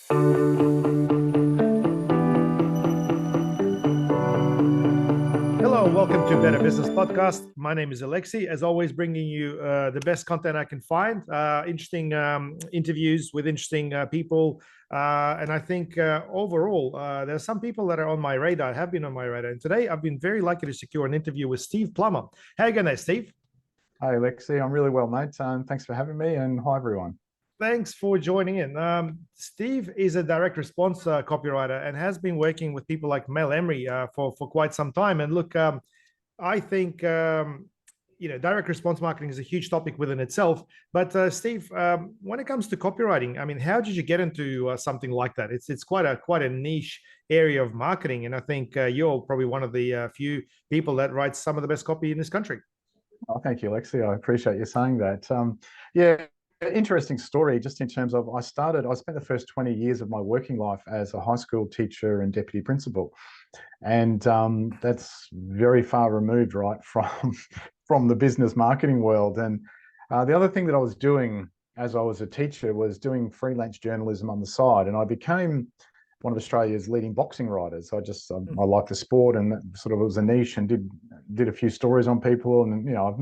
Hello, and welcome to Better Business Podcast. My name is Alexei, as always, bringing you the best content I can find, interesting interviews with interesting people. And I think overall, there are some people that are on my radar, have been on my radar. And today I've been very lucky to secure an interview with Steve Plummer. How you going there, Steve? Hi, Alexei. I'm really well, mate. Thanks for having me, and hi, everyone. Thanks for joining in. Steve is a direct response copywriter and has been working with people like Mal Emery for quite some time. And look, I think direct response marketing is a huge topic within itself. But Steve, when it comes to copywriting, I mean, how did you get into something like that? It's quite a niche area of marketing, and I think you're probably one of the few people that writes some of the best copy in this country. Oh, thank you, Alexei. I appreciate you saying that. Yeah, interesting story. Just in terms of, I spent the first 20 years of my working life as a high school teacher and deputy principal, and that's very far removed, right, from the business marketing world. And the other thing that I was doing as I was a teacher was doing freelance journalism on the side, and I became one of Australia's leading boxing writers. I like the sport, and that sort of was a niche, and did a few stories on people. And I've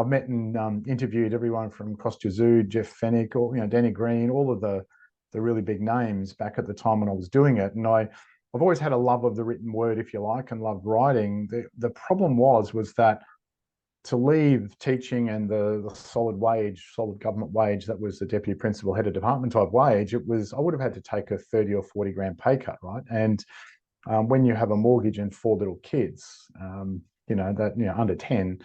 met and interviewed everyone from Kostya Tszyu, Jeff Fennick, or Danny Green, all of the really big names back at the time when I was doing it. And I've always had a love of the written word, if you like, and loved writing. The problem was that to leave teaching and the solid government wage that was the deputy principal, head of department type wage, I would have had to take a 30 or 40 grand pay cut, right? And when you have a mortgage and 4 little kids, under 10,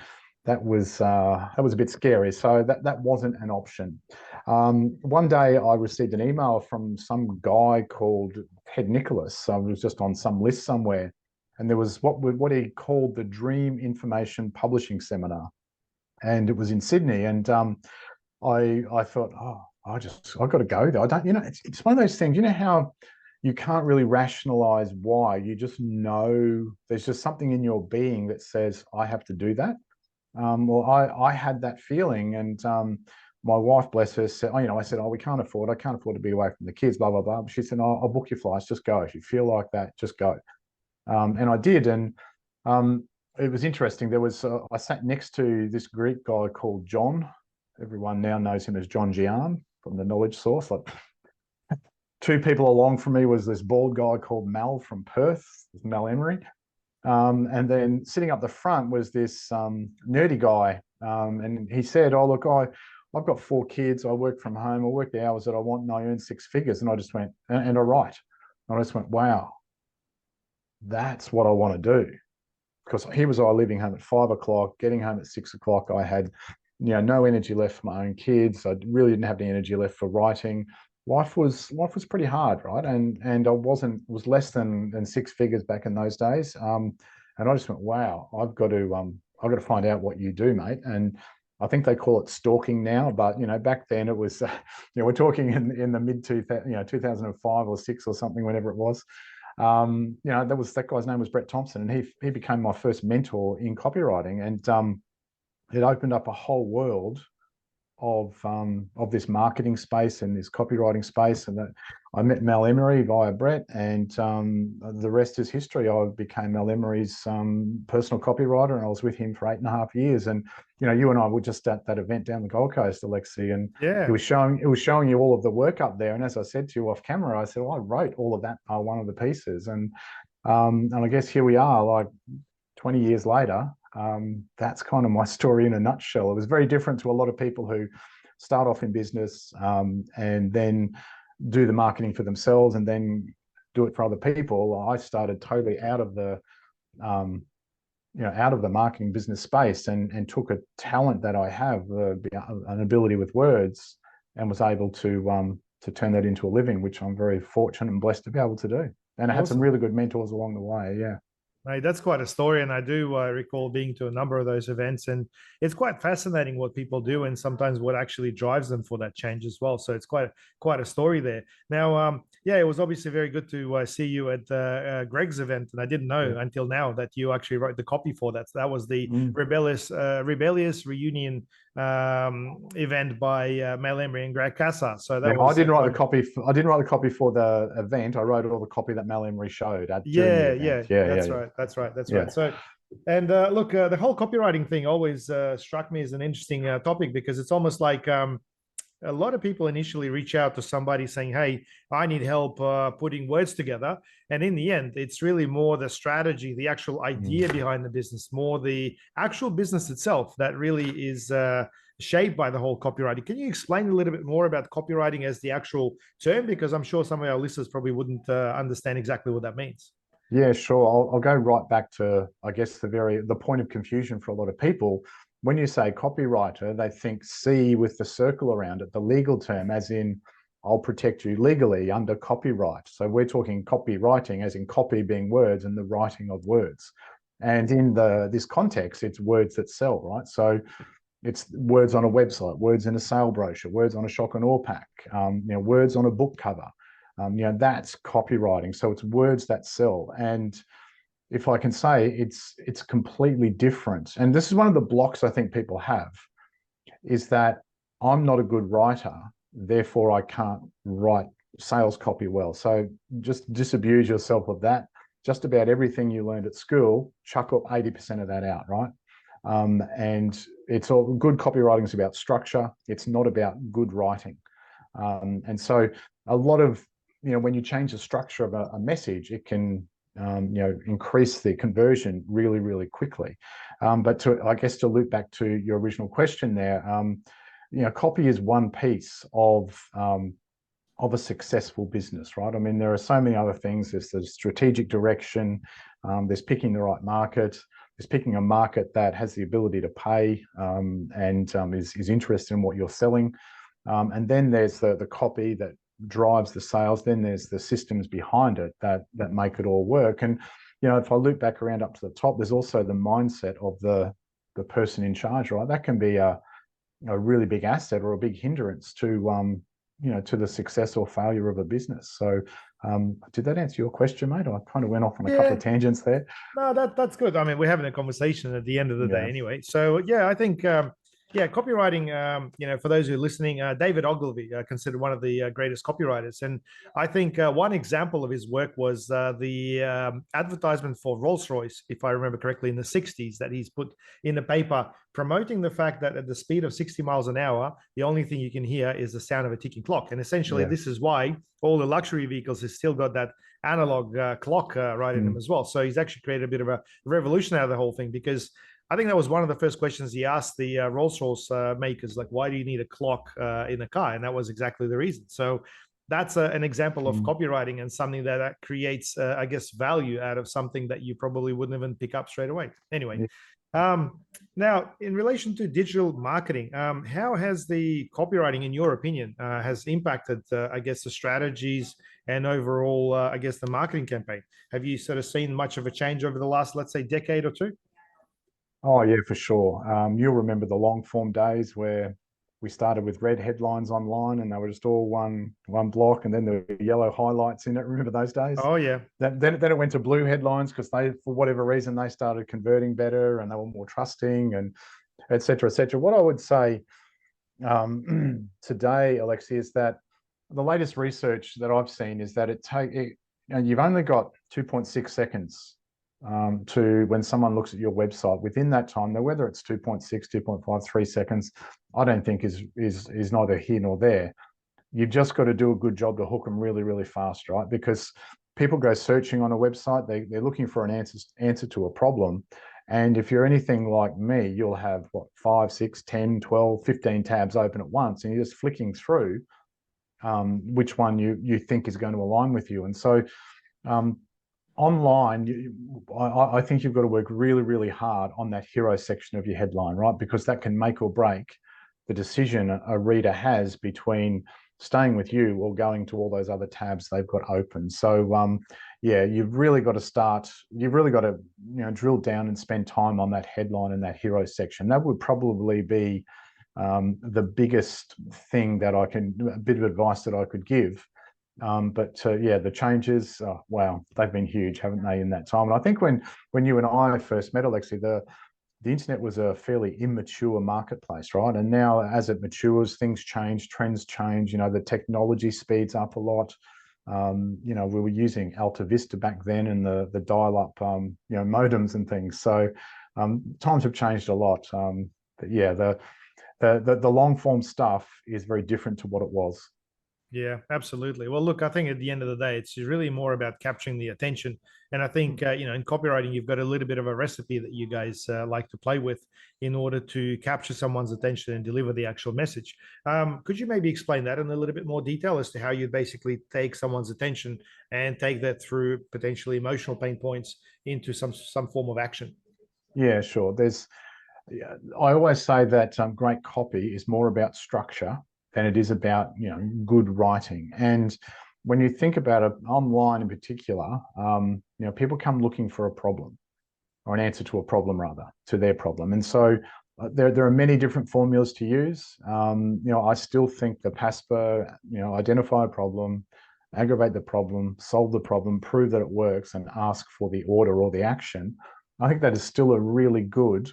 that was a bit scary. So that wasn't an option. One day I received an email from some guy called Ted Nicholas. I was just on some list somewhere, and there was what he called the Dream Information Publishing Seminar, and it was in Sydney. And I thought, I've got to go there. I don't, it's one of those things. You know how you can't really rationalize why. You just know there's just something in your being that says, I have to do that. Well, I had that feeling, and my wife, bless her, said, I said, I can't afford to be away from the kids, blah, blah, blah. But she said, I'll book your flights, just go. If you feel like that, just go. And I did. And it was interesting. I sat next to this Greek guy called John. Everyone now knows him as John Gian from the Knowledge Source. Like, 2 people along from me was this bald guy called Mal from Perth, Mal Emery. And then sitting up the front was this nerdy guy. And he said, oh, look, I've got 4 kids. I work from home. I work the hours that I want, and I earn 6 figures. And I just went, and I write. And I just went, wow, that's what I want to do. Because here was I leaving home at 5 o'clock, getting home at 6 o'clock. I had no energy left for my own kids. I really didn't have any energy left for writing. Life was pretty hard, right? And I was less than 6 figures back in those days. And I just went, wow, I've got to find out what you do, mate. And I think they call it stalking now, but back then it was, we're talking in the mid 2005 or 6 or something, whenever it was. That guy's name was Brett Thompson, and he became my first mentor in copywriting, and it opened up a whole world of this marketing space and this copywriting space. And that I met Mal Emery via Brett, and the rest is history. I became Mal Emery's personal copywriter, and I was with him for 8.5 years. And you and I were just at that event down the Gold Coast, Alexei, and Yeah, it was showing you all of the work up there. And as I said to you off camera, I said, well, I wrote all of that one of the pieces, and I guess here we are, like 20 years later. That's kind of my story in a nutshell. It was very different to a lot of people who start off in business and then do the marketing for themselves and then do it for other people. I started totally out of the marketing business space and took a talent that I have, an ability with words, and was able to turn that into a living, which I'm very fortunate and blessed to be able to do. And I had some really good mentors along the way. Yeah. Right, that's quite a story, and I do recall being to a number of those events, and it's quite fascinating what people do, and sometimes what actually drives them for that change as well. So it's quite a story there. Now, yeah, it was obviously very good to see you at Greg's event, and I didn't know until now that you actually wrote the copy for that. So that was the rebellious reunion event by Mal Emery and Greg Casa. So that Yeah, was I didn't write the copy. I didn't write the copy for the event. I wrote all the copy that Mal Emery showed during the event. That's right. That's right. That's Yeah. right. So, and look, the whole copywriting thing always struck me as an interesting topic, because it's almost like a lot of people initially reach out to somebody saying, hey, I need help putting words together. And in the end, it's really more the strategy, the actual idea behind the business, more the actual business itself that really is shaped by the whole copywriting. Can you explain a little bit more about copywriting as the actual term? Because I'm sure some of our listeners probably wouldn't understand exactly what that means. Yeah, sure. I'll go right back to, I guess, the point of confusion for a lot of people. When you say copywriter, they think C with the circle around it, the legal term, as in I'll protect you legally under copyright. So we're talking copywriting, as in copy being words and the writing of words. And in this context, it's words that sell, right? So it's words on a website, words in a sale brochure, words on a shock and awe pack, words on a book cover. That's copywriting. So it's words that sell. And if I can say, it's completely different. And this is one of the blocks I think people have, is that I'm not a good writer, therefore I can't write sales copy well. So just disabuse yourself of that. Just about everything you learned at school, chuck up 80% of that out, right? And it's all good copywriting is about structure. It's not about good writing. And so a lot of, when you change the structure of a message, it can, increase the conversion really, really quickly. But I guess to loop back to your original question there, copy is one piece of a successful business, right? I mean, there are so many other things. There's the strategic direction, there's picking the right market, there's picking a market that has the ability to pay and is interested in what you're selling. And then there's the copy that drives the sales. Then there's the systems behind it that make it all work. And, if I loop back around up to the top, there's also the mindset of the person in charge, right? That can be a really big asset or a big hindrance to to the success or failure of a business. So did that answer your question, mate? I kind of went off on a couple of tangents there. No, that's good. I mean, we're having a conversation at the end of the day anyway. So yeah, I think copywriting, for those who are listening, David Ogilvy, considered one of the greatest copywriters. And I think one example of his work was the advertisement for Rolls-Royce, if I remember correctly, in the 60s, that he's put in the paper, promoting the fact that at the speed of 60 miles an hour, the only thing you can hear is the sound of a ticking clock. And essentially, this is why all the luxury vehicles have still got that analog clock right in them as well. So he's actually created a bit of a revolution out of the whole thing, because I think that was one of the first questions he asked the Rolls-Royce makers, like, why do you need a clock in a car? And that was exactly the reason. So that's an example of copywriting, and something that creates, I guess, value out of something that you probably wouldn't even pick up straight away. Anyway, now, in relation to digital marketing, how has the copywriting, in your opinion, has impacted, I guess, the strategies and overall, I guess, the marketing campaign? Have you sort of seen much of a change over the last, let's say, decade or two? Oh yeah, for sure. You'll remember the long form days where we started with red headlines online and they were just all one block, and then there were yellow highlights in it. Remember those days? Oh yeah. Then it went to blue headlines because they, for whatever reason, they started converting better and they were more trusting, and et cetera, et cetera. What I would say today, Alexei, is that the latest research that I've seen is that you've only got 2.6 seconds to when someone looks at your website. Within that time, now whether it's 2.6, 2.5, 3 seconds, I don't think is neither here nor there. You've just got to do a good job to hook them really, really fast, right? Because people go searching on a website, they're looking for an answer to a problem. And if you're anything like me, you'll have 5, 6, 10, 12, 15 tabs open at once, and you're just flicking through which one you think is going to align with you. And so online, I think you've got to work really, really hard on that hero section of your headline, right? Because that can make or break the decision a reader has between staying with you or going to all those other tabs they've got open. So you've really got to drill down and spend time on that headline and that hero section. That would probably be the biggest thing a bit of advice that I could give. The changes, wow, they've been huge, haven't they, in that time? And I think when you and I first met, Alexei, the internet was a fairly immature marketplace, right? And now as it matures, things change, trends change, the technology speeds up a lot. We were using Alta Vista back then and the dial-up, modems and things. So times have changed a lot. But yeah, the long form stuff is very different to what it was. Yeah, absolutely. Well, look, I think at the end of the day, it's really more about capturing the attention. And I think, in copywriting, you've got a little bit of a recipe that you guys like to play with in order to capture someone's attention and deliver the actual message. Could you maybe explain that in a little bit more detail as to how you basically take someone's attention and take that through potentially emotional pain points into some form of action? Yeah, sure. I always say that great copy is more about structure than it is about good writing. And when you think about it online in particular, people come looking for a problem or an answer to a problem, rather, to their problem. And so there are many different formulas to use. I still think the PASPA, identify a problem, aggravate the problem, solve the problem, prove that it works, and ask for the order or the action. I think that is still a really good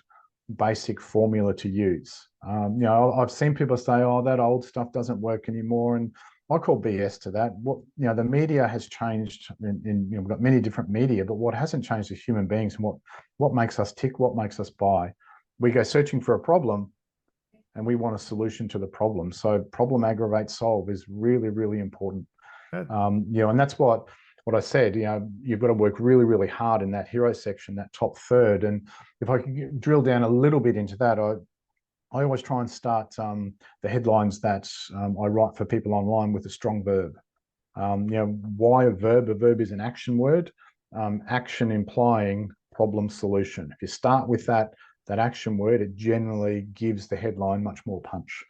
basic formula to use. I've seen people say, "Oh, that old stuff doesn't work anymore," and I call BS to that. The media has changed. We've got many different media, but what hasn't changed is human beings and what makes us tick, what makes us buy. We go searching for a problem, and we want a solution to the problem. So, problem, aggravate, solve is really, really important. And that's what I said. You've got to work really, really hard in that hero section, that top third. And if I can drill down a little bit into that, I always try and start the headlines that I write for people online with a strong verb. Why a verb? A verb is an action word. Action implying problem solution. If you start with that action word, it generally gives the headline much more punch.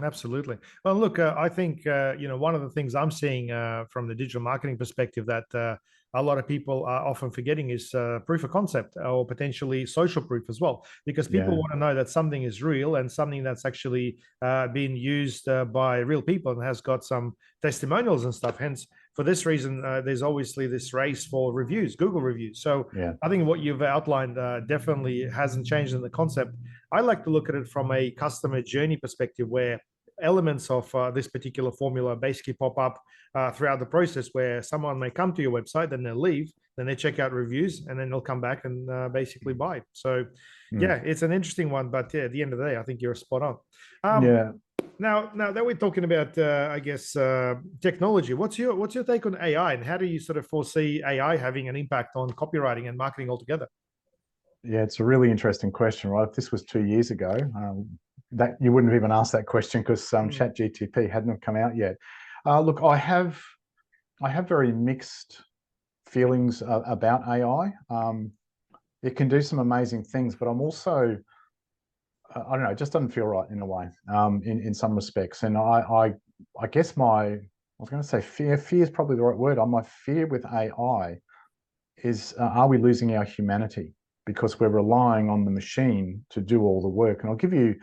Absolutely. Well, look, I think one of the things I'm seeing from the digital marketing perspective that a lot of people are often forgetting is proof of concept or potentially social proof as well, because people want to know that something is real and something that's actually being used by real people and has got some testimonials and stuff. Hence, for this reason, there's obviously this race for reviews, Google reviews. So I think what you've outlined definitely hasn't changed in the concept. I like to look at it from a customer journey perspective where elements of this particular formula basically pop up throughout the process, where someone may come to your website, then they'll leave, then they check out reviews, and then they'll come back and basically buy. So yeah, it's an interesting one, but yeah, at the end of the day, I think you're spot on. Now that we're talking about, I guess, technology, what's your take on AI, and how do you sort of foresee AI having an impact on copywriting and marketing altogether? Yeah, it's a really interesting question, right? If this was 2 years ago, that you wouldn't have even asked that question because ChatGTP hadn't come out yet. Look, I have very mixed feelings about AI. It can do some amazing things, but I'm also, I don't know, it just doesn't feel right in a way, in some respects. And I guess I was going to say fear is probably the right word. My fear with AI is, are we losing our humanity? Because we're relying on the machine to do all the work. And I'll give you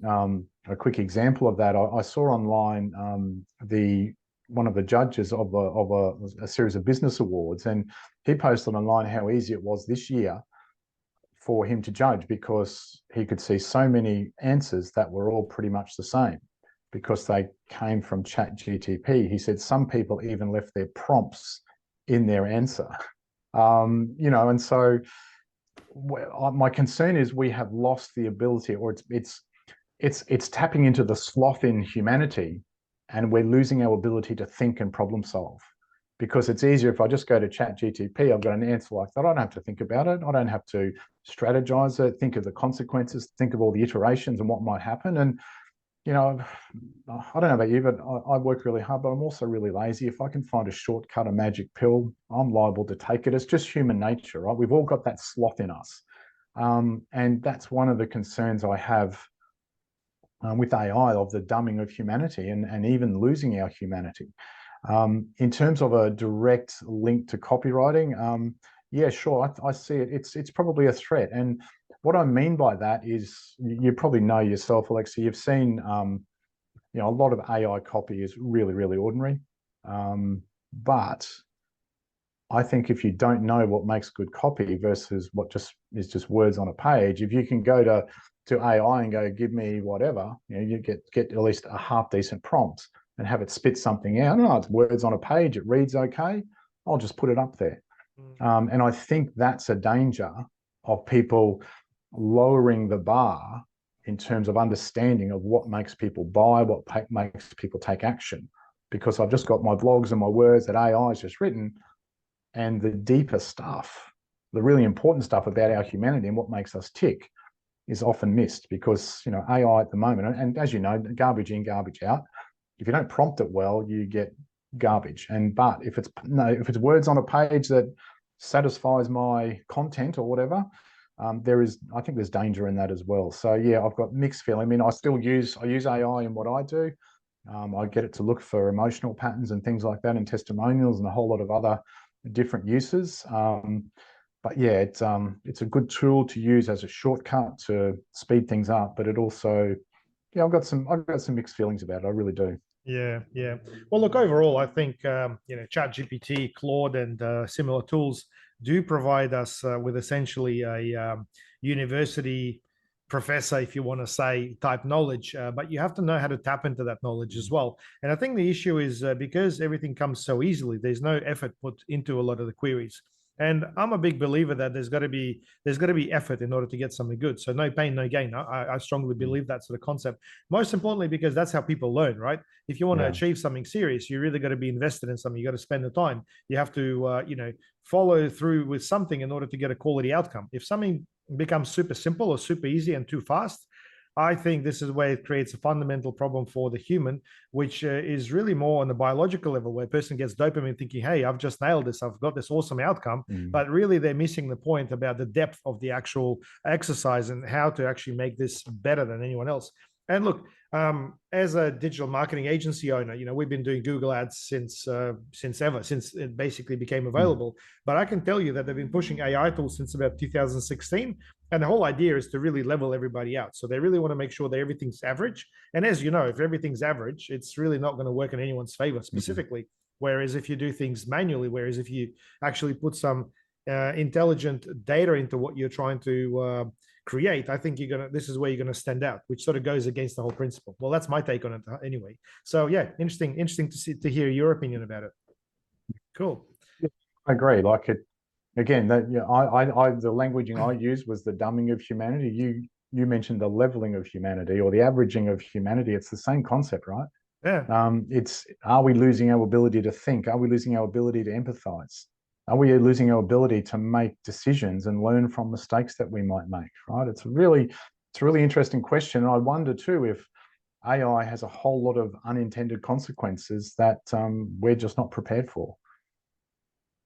a quick example of that. I saw online one of the judges of a series of business awards, and he posted online how easy it was this year for him to judge because he could see so many answers that were all pretty much the same because they came from ChatGTP. He said some people even left their prompts in their answer. And so my concern is we have lost the ability, or it's tapping into the sloth in humanity, and we're losing our ability to think and problem solve. Because it's easier if I just go to ChatGTP, I've got an answer like that. I don't have to think about it. I don't have to strategize it, think of the consequences, think of all the iterations and what might happen. And I don't know about you, but I work really hard, but I'm also really lazy. If I can find a shortcut, a magic pill, I'm liable to take it. It's just human nature, right? We've all got that sloth in us. And that's one of the concerns I have with AI, of the dumbing of humanity and even losing our humanity. In terms of a direct link to copywriting, yeah, sure, I see it. It's probably a threat. And what I mean by that is, you probably know yourself, Alexei, you've seen, a lot of AI copy is really, really ordinary. But I think if you don't know what makes good copy versus what just is just words on a page, if you can go to AI and go, give me whatever, you get at least a half decent prompt and have it spit something out. No, it's words on a page, it reads okay, I'll just put it up there. And I think that's a danger of people lowering the bar in terms of understanding of what makes people buy, what makes people take action. Because I've just got my blogs and my words that AI has just written, and the deeper stuff, the really important stuff about our humanity and what makes us tick is often missed because, AI at the moment, and as you know, garbage in, garbage out. If you don't prompt it well, you get garbage. But if it's words on a page that satisfies my content or whatever, I think there's danger in that as well. So yeah, I've got mixed feeling. I mean, I use AI in what I do. I get it to look for emotional patterns and things like that, and testimonials and a whole lot of other different uses. But yeah, it's a good tool to use as a shortcut to speed things up. But it also, I've got some mixed feelings about it. I really do. Yeah, yeah. Well, look, overall, I think ChatGPT, Claude, and similar tools do provide us with essentially a university professor, if you want to say, type knowledge. But you have to know how to tap into that knowledge as well. And I think the issue is because everything comes so easily, there's no effort put into a lot of the queries. And I'm a big believer that there's got to be effort in order to get something good. So no pain, no gain. I strongly believe that sort of concept. Most importantly, because that's how people learn, right? If you want to achieve something serious, you really got to be invested in something. You got to spend the time. You have to follow through with something in order to get a quality outcome. If something becomes super simple or super easy and too fast, I think this is where it creates a fundamental problem for the human, which is really more on the biological level, where a person gets dopamine thinking, hey, I've just nailed this, I've got this awesome outcome. But really they're missing the point about the depth of the actual exercise and how to actually make this better than anyone else. And look, as a digital marketing agency owner, we've been doing Google ads since it basically became available. But I can tell you that they've been pushing AI tools since about 2016. And the whole idea is to really level everybody out. So they really want to make sure that everything's average. And as you know, if everything's average, it's really not going to work in anyone's favor specifically. Whereas if you do things manually, whereas if you actually put some intelligent data into what you're trying to create, I think this is where you're gonna stand out, which sort of goes against the whole principle. Well, that's my take on it anyway. So yeah, interesting to hear your opinion about it. Cool. I agree. Like it again. That the languaging I used was the dumbing of humanity. You mentioned the leveling of humanity or the averaging of humanity. It's the same concept, right? Yeah. It's, are we losing our ability to think? Are we losing our ability to empathize? Are we losing our ability to make decisions and learn from mistakes that we might make, right? It's a really interesting question. And I wonder too if AI has a whole lot of unintended consequences that we're just not prepared for.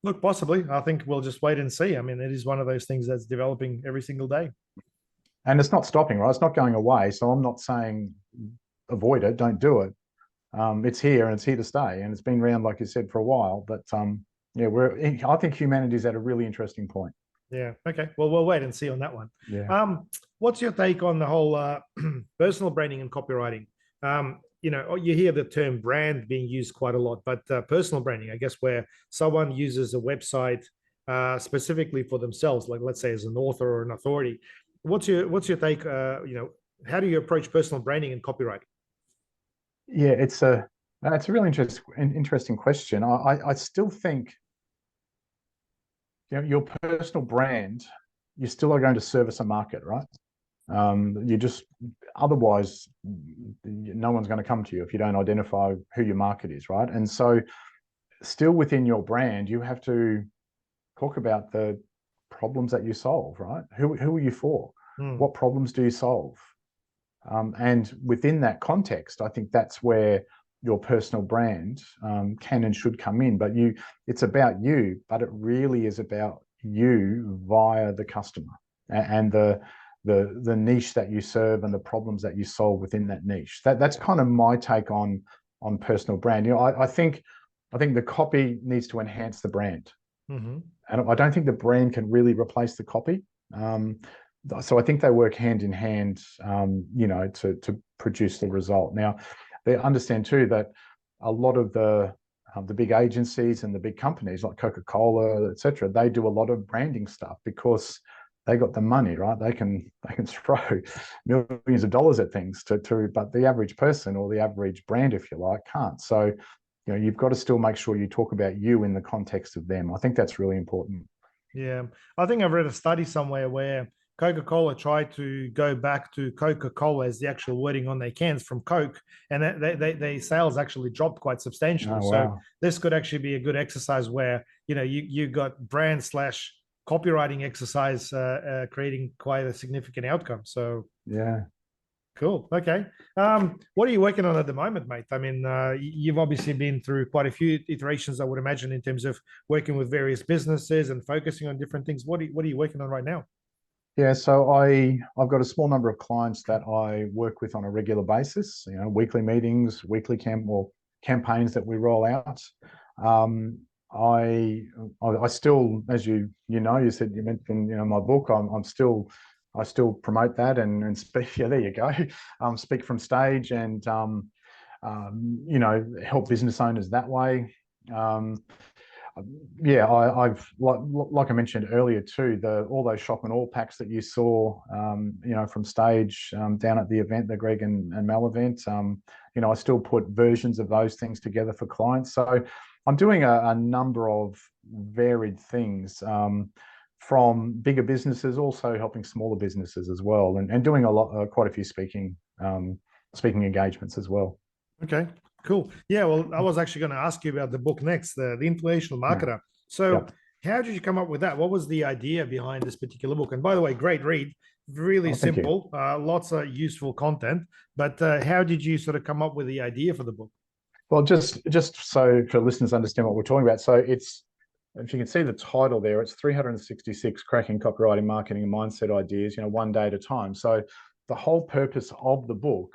Look, possibly. I think we'll just wait and see. I mean, it is one of those things that's developing every single day. And it's not stopping, right? It's not going away. So I'm not saying avoid it, don't do it. It's here and it's here to stay. And it's been around, like you said, for a while. But yeah, I think humanity's at a really interesting point. Yeah. Okay. Well, we'll wait and see on that one. Yeah. What's your take on the whole personal branding and copywriting? You hear the term brand being used quite a lot, but personal branding, I guess, where someone uses a website specifically for themselves, like let's say as an author or an authority. What's your take? How do you approach personal branding and copywriting? Yeah, it's a really interesting question. I still think your personal brand, you still are going to service a market, right? Otherwise, no one's going to come to you if you don't identify who your market is, right? And so still within your brand, you have to talk about the problems that you solve, right? Who are you for? What problems do you solve? And within that context, I think that's where your personal brand can and should come in. But it's about you, but it really is about you via the customer and the niche that you serve and the problems that you solve within that niche. That's kind of my take on personal brand. I think the copy needs to enhance the brand. And I don't think the brand can really replace the copy. So I think they work hand in hand, to produce the result. Now, they understand too that a lot of the the big agencies and the big companies like Coca-Cola, etc., they do a lot of branding stuff because they got the money, right? They can throw millions of dollars at things but the average person or the average brand, if you like, can't. So, you've got to still make sure you talk about you in the context of them. I think that's really important. Yeah, I think I've read a study somewhere where Coca-Cola tried to go back to Coca-Cola as the actual wording on their cans from Coke, and their sales actually dropped quite substantially. Oh, So wow. this could actually be a good exercise where you got brand slash copywriting exercise creating quite a significant outcome. So Yeah. cool. Okay. What are you working on at the moment, mate? I mean, you've obviously been through quite a few iterations, I would imagine, in terms of working with various businesses and focusing on different things. What are you working on right now? Yeah, so I've got a small number of clients that I work with on a regular basis, weekly meetings, weekly campaigns that we roll out. Um, I still, as you said, you mentioned, my book, I still promote that and speak. Yeah, there you go. Speak from stage and help business owners that way. Yeah, I've like I mentioned earlier too, all those shop and all packs that you saw, from stage down at the event, the Greg and Mal event. I still put versions of those things together for clients. So I'm doing a number of varied things, from bigger businesses, also helping smaller businesses as well, and doing quite a few speaking engagements as well. Okay, cool. Yeah, well, I was actually going to ask you about the book next, the Influential Yeah. Marketer. So, Yep. how did you come up with that? What was the idea behind this particular book? And by the way, great read, really Oh, thank you. simple, lots of useful content. But how did you sort of come up with the idea for the book? Well, just so for listeners understand what we're talking about. So if you can see the title there, it's 366 cracking copywriting, marketing, and mindset ideas, one day at a time. So the whole purpose of the book,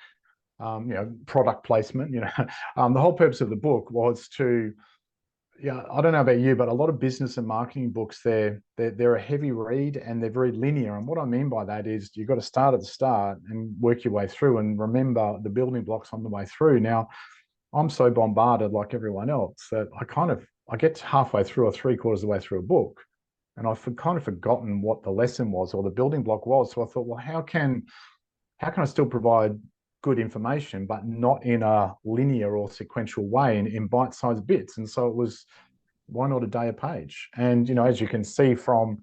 product placement, the whole purpose of the book was to, I don't know about you, but a lot of business and marketing books, they're a heavy read and they're very linear. And what I mean by that is you've got to start at the start and work your way through and remember the building blocks on the way through. Now, I'm so bombarded like everyone else that I get halfway through or three-quarters of the way through a book and I've kind of forgotten what the lesson was or the building block was. So I thought, well, how can I still provide good information, but not in a linear or sequential way in bite-sized bits? And so it was, why not a day a page? And, as you can see from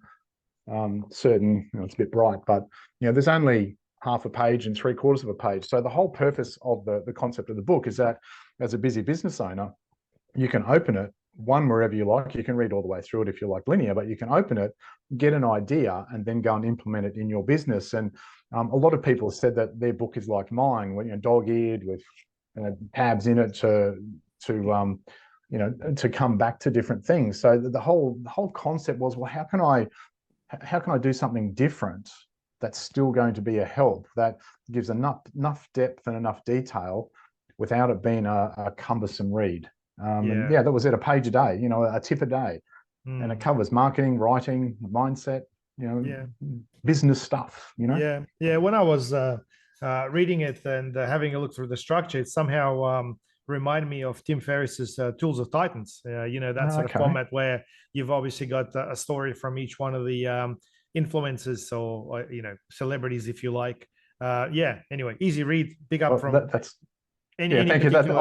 certain, it's a bit bright, but, there's only half a page and three-quarters of a page. So the whole purpose of the concept of the book is that as a busy business owner, you can open it, wherever you like. You can read all the way through it if you like linear, but you can open it, get an idea, and then go and implement it in your business. And a lot of people have said that their book is like mine, dog-eared with tabs in it to come back to different things. So the whole concept was, well, how can I do something different that's still going to be a help, that gives enough depth and enough detail without it being a cumbersome read. And that was it, a page a day, a tip a day. And it covers marketing, writing, mindset, business stuff, Yeah. When I was reading it and having a look through the structure, it somehow reminded me of Tim Ferriss's Tools of Titans. That sort of format where you've obviously got a story from each one of the influencers or celebrities, if you like. Anyway, easy read, pick up from that's any thank you. particular...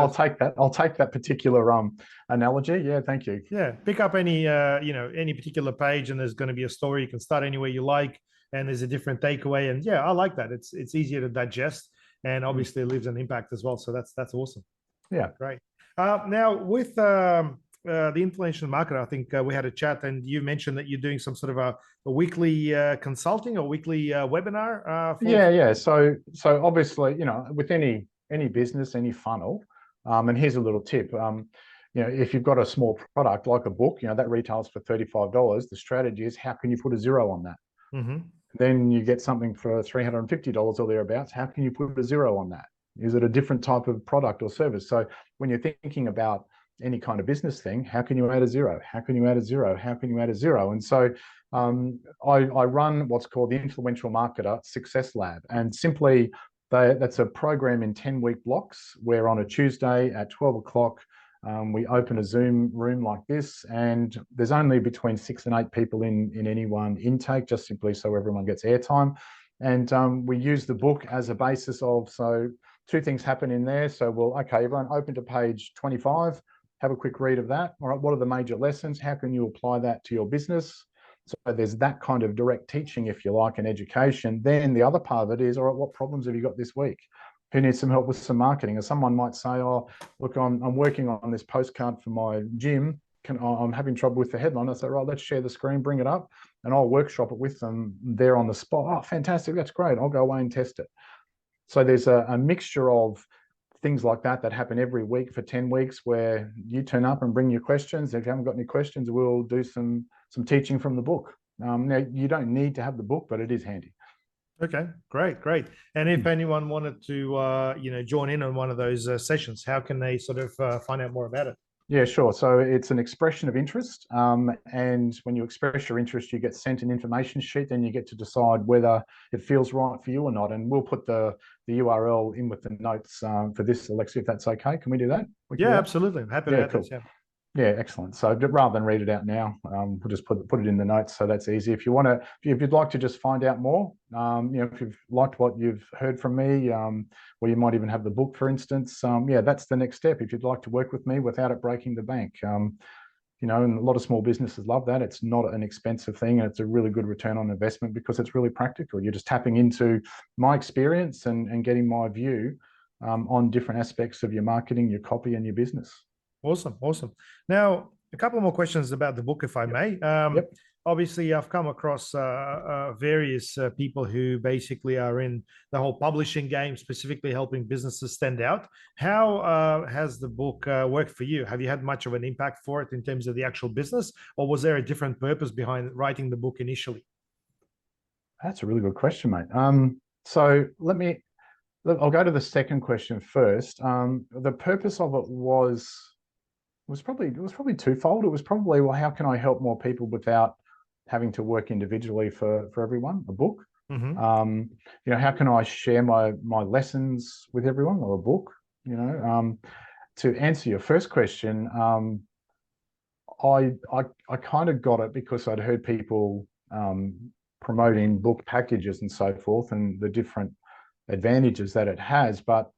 I'll take that particular analogy. Yeah, thank you. Yeah, pick up any any particular page, and there's going to be a story. You can start anywhere you like, and there's a different takeaway. And I like that. It's easier to digest, and obviously it leaves an impact as well. So that's awesome. Yeah, great. Now with the influential marketer, I think we had a chat, and you mentioned that you're doing some sort of a weekly consulting or weekly webinar. Yeah. So obviously, with any business, any funnel, and here's a little tip. If you've got a small product like a book, that retails for $35. The strategy is, how can you put a zero on that? Mm-hmm. Then you get something for $350 or thereabouts. How can you put a zero on that? Is it a different type of product or service? So when you're thinking about any kind of business thing, how can you add a zero? How can you add a zero? How can you add a zero? And so I run what's called the Influential Marketer Success Lab. And simply, that's a program in 10-week blocks where on a Tuesday at 12 o'clock, We open a Zoom room like this, and there's only between 6 and 8 people in any one intake, just simply so everyone gets airtime. And we use the book as a basis of, so 2 things happen in there. So okay, everyone open to page 25, have a quick read of that. All right, what are the major lessons? How can you apply that to your business? So there's that kind of direct teaching, if you like, and education. Then the other part of it is, all right, what problems have you got this week? Who needs some help with some marketing? And someone might say, oh, look, I'm working on this postcard for my gym. I'm having trouble with the headline. I say, right, let's share the screen, bring it up, and I'll workshop it with them there on the spot. Oh, fantastic, that's great. I'll go away and test it. So there's a mixture of things like that happen every week for 10 weeks, where you turn up and bring your questions. If you haven't got any questions, we'll do some teaching from the book. Now, you don't need to have the book, but it is handy. Okay, great. And if anyone wanted to, join in on one of those sessions, how can they sort of find out more about it? Yeah, sure. So it's an expression of interest. And when you express your interest, you get sent an information sheet, then you get to decide whether it feels right for you or not. And we'll put the URL in with the notes for this, Alexei, if that's okay. Can we do that? Yeah, absolutely. I'm happy to add this, yeah. Yeah, excellent. So rather than read it out now, we'll just put it in the notes, so that's easy. If you'd like to just find out more, if you've liked what you've heard from me, or you might even have the book, for instance, that's the next step. If you'd like to work with me without it breaking the bank, and a lot of small businesses love that. It's not an expensive thing, and it's a really good return on investment because it's really practical. You're just tapping into my experience and getting my view on different aspects of your marketing, your copy, and your business. Awesome. Now, a couple more questions about the book, if I may. Yep. Obviously, I've come across various people who basically are in the whole publishing game, specifically helping businesses stand out. How has the book worked for you? Have you had much of an impact for it in terms of the actual business, or was there a different purpose behind writing the book initially? That's a really good question, mate. So I'll go to the second question first. The purpose of it was probably twofold. It was probably, well, how can I help more people without having to work individually for everyone? A book. Mm-hmm. How can I share my lessons with everyone, or a book? To answer your first question, I kind of got it because I'd heard people promoting book packages and so forth, and the different advantages that it has. But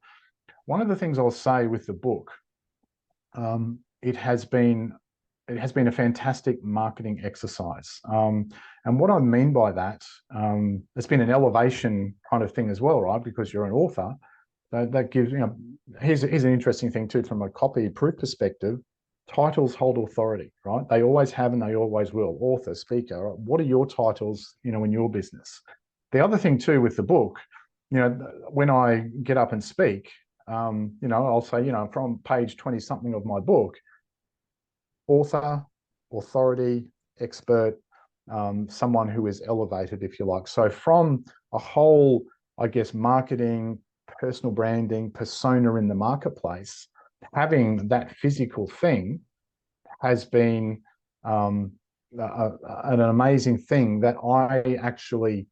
one of the things I'll say with the book, it has been a fantastic marketing exercise. And what I mean by that, it's been an elevation kind of thing as well, right? Because you're an author. That gives, here's an interesting thing too, from a copy proof perspective. Titles hold authority, right? They always have and they always will. Author, speaker, what are your titles, in your business? The other thing too with the book, when I get up and speak, I'll say, from page 20 something of my book, author, authority, expert, someone who is elevated, if you like. So from a whole, I guess, marketing, personal branding, persona in the marketplace, having that physical thing has been an amazing thing that I actually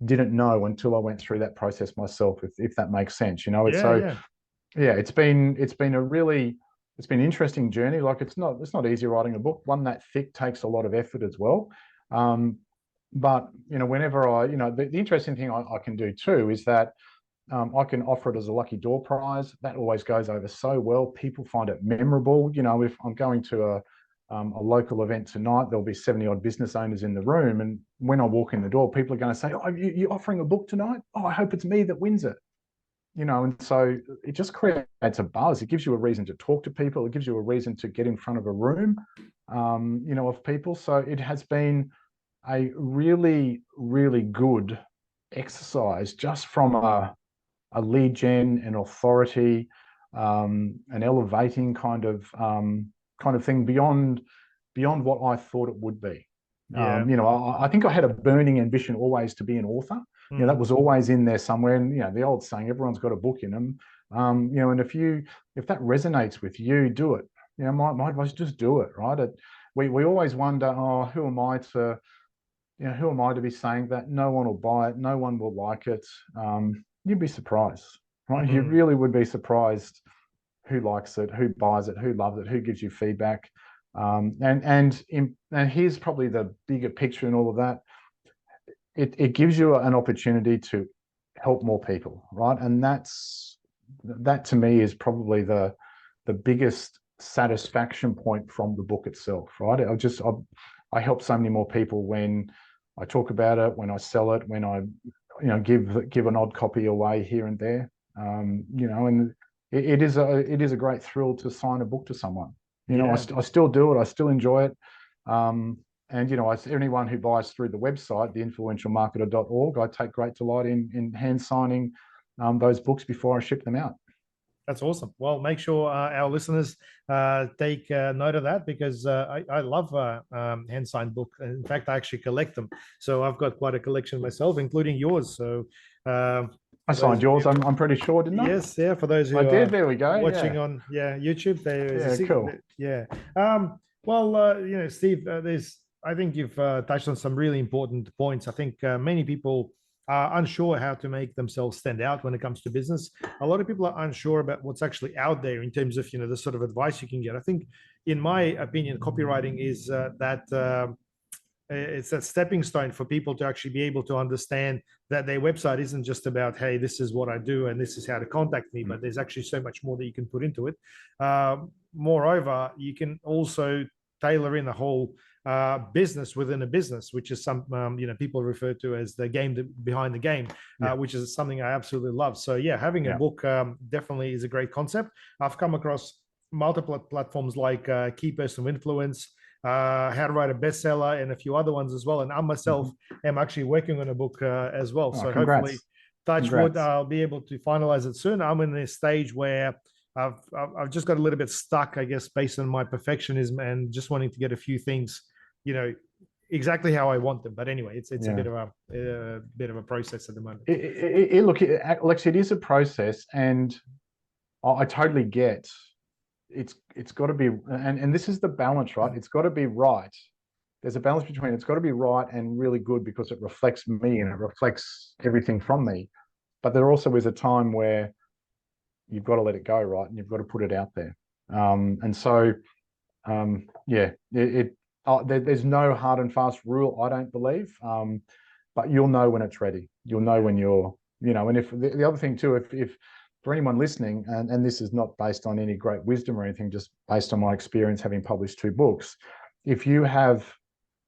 didn't know until I went through that process myself, if that makes sense. It's been a really interesting journey. Like it's not easy writing a book. One that thick takes a lot of effort as well. But whenever the interesting thing I can do too is that I can offer it as a lucky door prize. That always goes over so well. People find it memorable. If I'm going to a local event tonight, there'll be 70 odd business owners in the room, and when I walk in the door, people are going to say, "Oh, you're offering a book tonight? Oh, I hope it's me that wins it." And so it just creates a buzz. It gives you a reason to talk to people. It gives you a reason to get in front of a room, of people. So it has been a really, really good exercise, just from a lead gen, an authority, an elevating kind of thing beyond what I thought it would be. Yeah. I think I had a burning ambition always to be an author. That was always in there somewhere. And the old saying, everyone's got a book in them. And if that resonates with you, do it. My advice, just do it, right? We always wonder, oh, who am I to be saying that? No one will buy it. No one will like it. You'd be surprised, right? You really would be surprised who likes it, who buys it, who loves it, who gives you feedback. And here's probably the bigger picture in all of that. It gives you an opportunity to help more people, right? And that to me is probably the biggest satisfaction point from the book itself, right? I help so many more people when I talk about it, when I sell it, when I give an odd copy away here and there. And it is a great thrill to sign a book to someone. I still do it. I still enjoy it. And anyone who buys through the website, theinfluentialmarketer.org, I take great delight in hand signing those books before I ship them out. That's awesome. Well, make sure our listeners take note of that, because I love hand signed books. In fact, I actually collect them. So I've got quite a collection myself, including yours. So I signed yours. I'm pretty sure, didn't I? Yes, yeah. For those who I did. There we go. Watching on YouTube, cool. Steve, I think you've touched on some really important points. I think many people are unsure how to make themselves stand out when it comes to business. A lot of people are unsure about what's actually out there in terms of the sort of advice you can get. I think, in my opinion, copywriting is it's a stepping stone for people to actually be able to understand that their website isn't just about, hey, this is what I do and this is how to contact me, but there's actually so much more that you can put into it. Moreover, you can also tailor in a whole business within a business, which is some people refer to as the game behind the game, which is something I absolutely love. So having a book definitely is a great concept. I've come across multiple platforms like Key Personal Influence, How to Write a Bestseller, and a few other ones as well. And I myself am actually working on a book as well. So hopefully, touch wood, I'll be able to finalize it soon. I'm in this stage where I've just got a little bit stuck, I guess, based on my perfectionism and just wanting to get a few things, exactly how I want them. But anyway, it's a bit of a process at the moment. Look, Alexei, it is a process, and I totally get. It's got to be, and this is the balance, right? It's got to be right. There's a balance between it's got to be right and really good because it reflects me and it reflects everything from me. But there also is a time where you've got to let it go, right? And you've got to put it out there. There's no hard and fast rule, I don't believe. But you'll know when it's ready. You'll know when you're, and if the other thing too, if for anyone listening, and this is not based on any great wisdom or anything, just based on my experience having published 2 books, if you have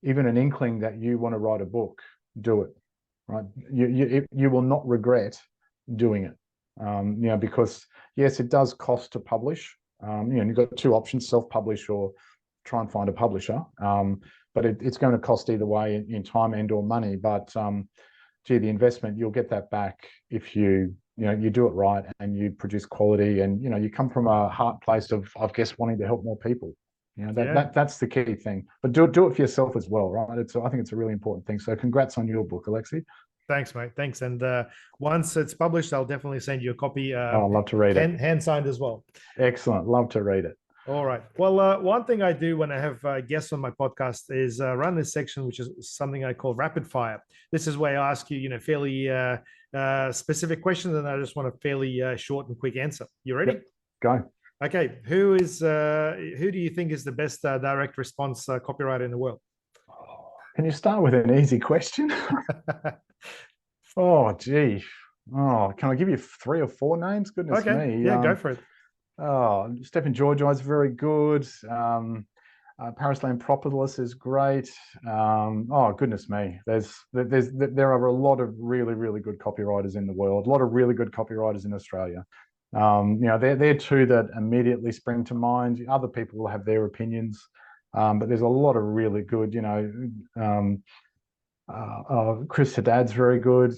even an inkling that you want to write a book, do it, right? You will not regret doing it, because yes, it does cost to publish. You've got 2 options: self-publish or try and find a publisher. But it's going to cost either way in time and or money. But the investment, you'll get that back if you do it right and you produce quality, and you come from a heart place of, I guess, wanting to help more people. That's the key thing. But do it for yourself as well, right? I think it's a really important thing. So congrats on your book, Alexei. Thanks, mate. Thanks. And once it's published, I'll definitely send you a copy. I'd love to read it. Hand signed as well. Excellent. Love to read it. All right. Well, one thing I do when I have guests on my podcast is run this section, which is something I call rapid fire. This is where I ask you, fairly specific questions, and I just want a fairly short and quick answer. You ready? Yep. Go. Okay. Who do you think is the best direct response copywriter in the world? Can you start with an easy question? Oh, gee. Oh, can I give you 3 or 4 names? Goodness me. Yeah, go for it. Oh, Stephen George is very good. Paris Lampropoulos is great. Oh, goodness me. There are a lot of really, really good copywriters in the world, a lot of really good copywriters in Australia. They're 2 that immediately spring to mind. Other people will have their opinions, but there's a lot of really good, Chris Haddad's very good.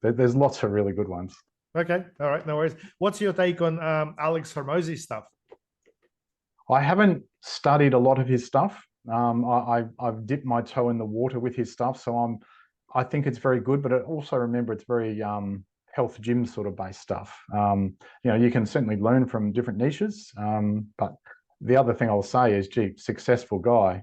There's lots of really good ones. Okay. All right. No worries. What's your take on Alex Hormozi's stuff? I haven't studied a lot of his stuff. I've dipped my toe in the water with his stuff, so I think it's very good. But also remember, it's very health gym sort of based stuff. You can certainly learn from different niches. But the other thing I'll say is, successful guy.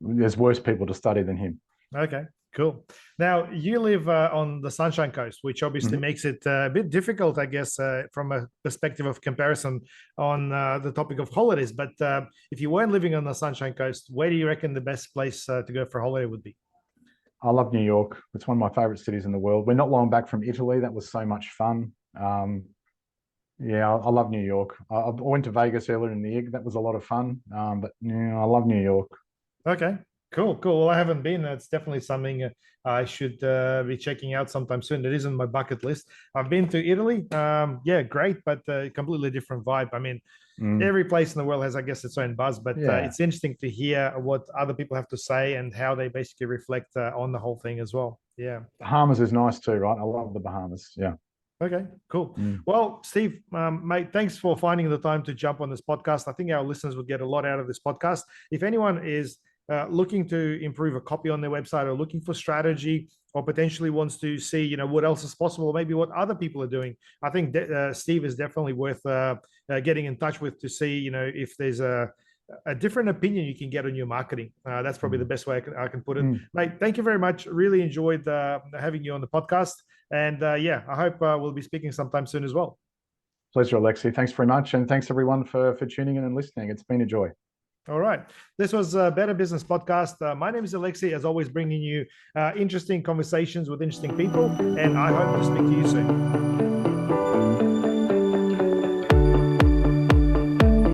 There's worse people to study than him. Okay. Cool. Now, you live on the Sunshine Coast, which obviously makes it a bit difficult, I guess, from a perspective of comparison on the topic of holidays. But if you weren't living on the Sunshine Coast, where do you reckon the best place to go for a holiday would be? I love New York. It's one of my favorite cities in the world. We're not long back from Italy. That was so much fun. Yeah, I love New York. I went to Vegas earlier in the year. That was a lot of fun. But yeah, I love New York. Okay, cool, cool. Well, I haven't been. It's definitely something I should be checking out sometime soon. It is on my bucket list. I've been to Italy. Yeah, great, but completely different vibe. I mean, every place in the world has, I guess, its own buzz, but Yeah. it's interesting to hear what other people have to say and how they basically reflect on the whole thing as well. Yeah. Bahamas is nice too, right? I love the Bahamas. Yeah. Okay, cool. Well, Steve, mate, thanks for finding the time to jump on this podcast. I think our listeners will get a lot out of this podcast. If anyone is looking to improve a copy on their website or looking for strategy or potentially wants to see, you know, what else is possible, maybe what other people are doing, I think Steve is definitely worth getting in touch with to see, you know, if there's a different opinion you can get on your marketing. That's probably the best way I can put it. Mate, thank you very much. Really enjoyed having you on the podcast. And yeah, I hope we'll be speaking sometime soon as well. Pleasure, Alexei. Thanks very much. And thanks everyone for tuning in and listening. It's been a joy. All right. This was a Better Business Podcast. My name is Alexei, as always, bringing you interesting conversations with interesting people. And I hope to speak to you soon.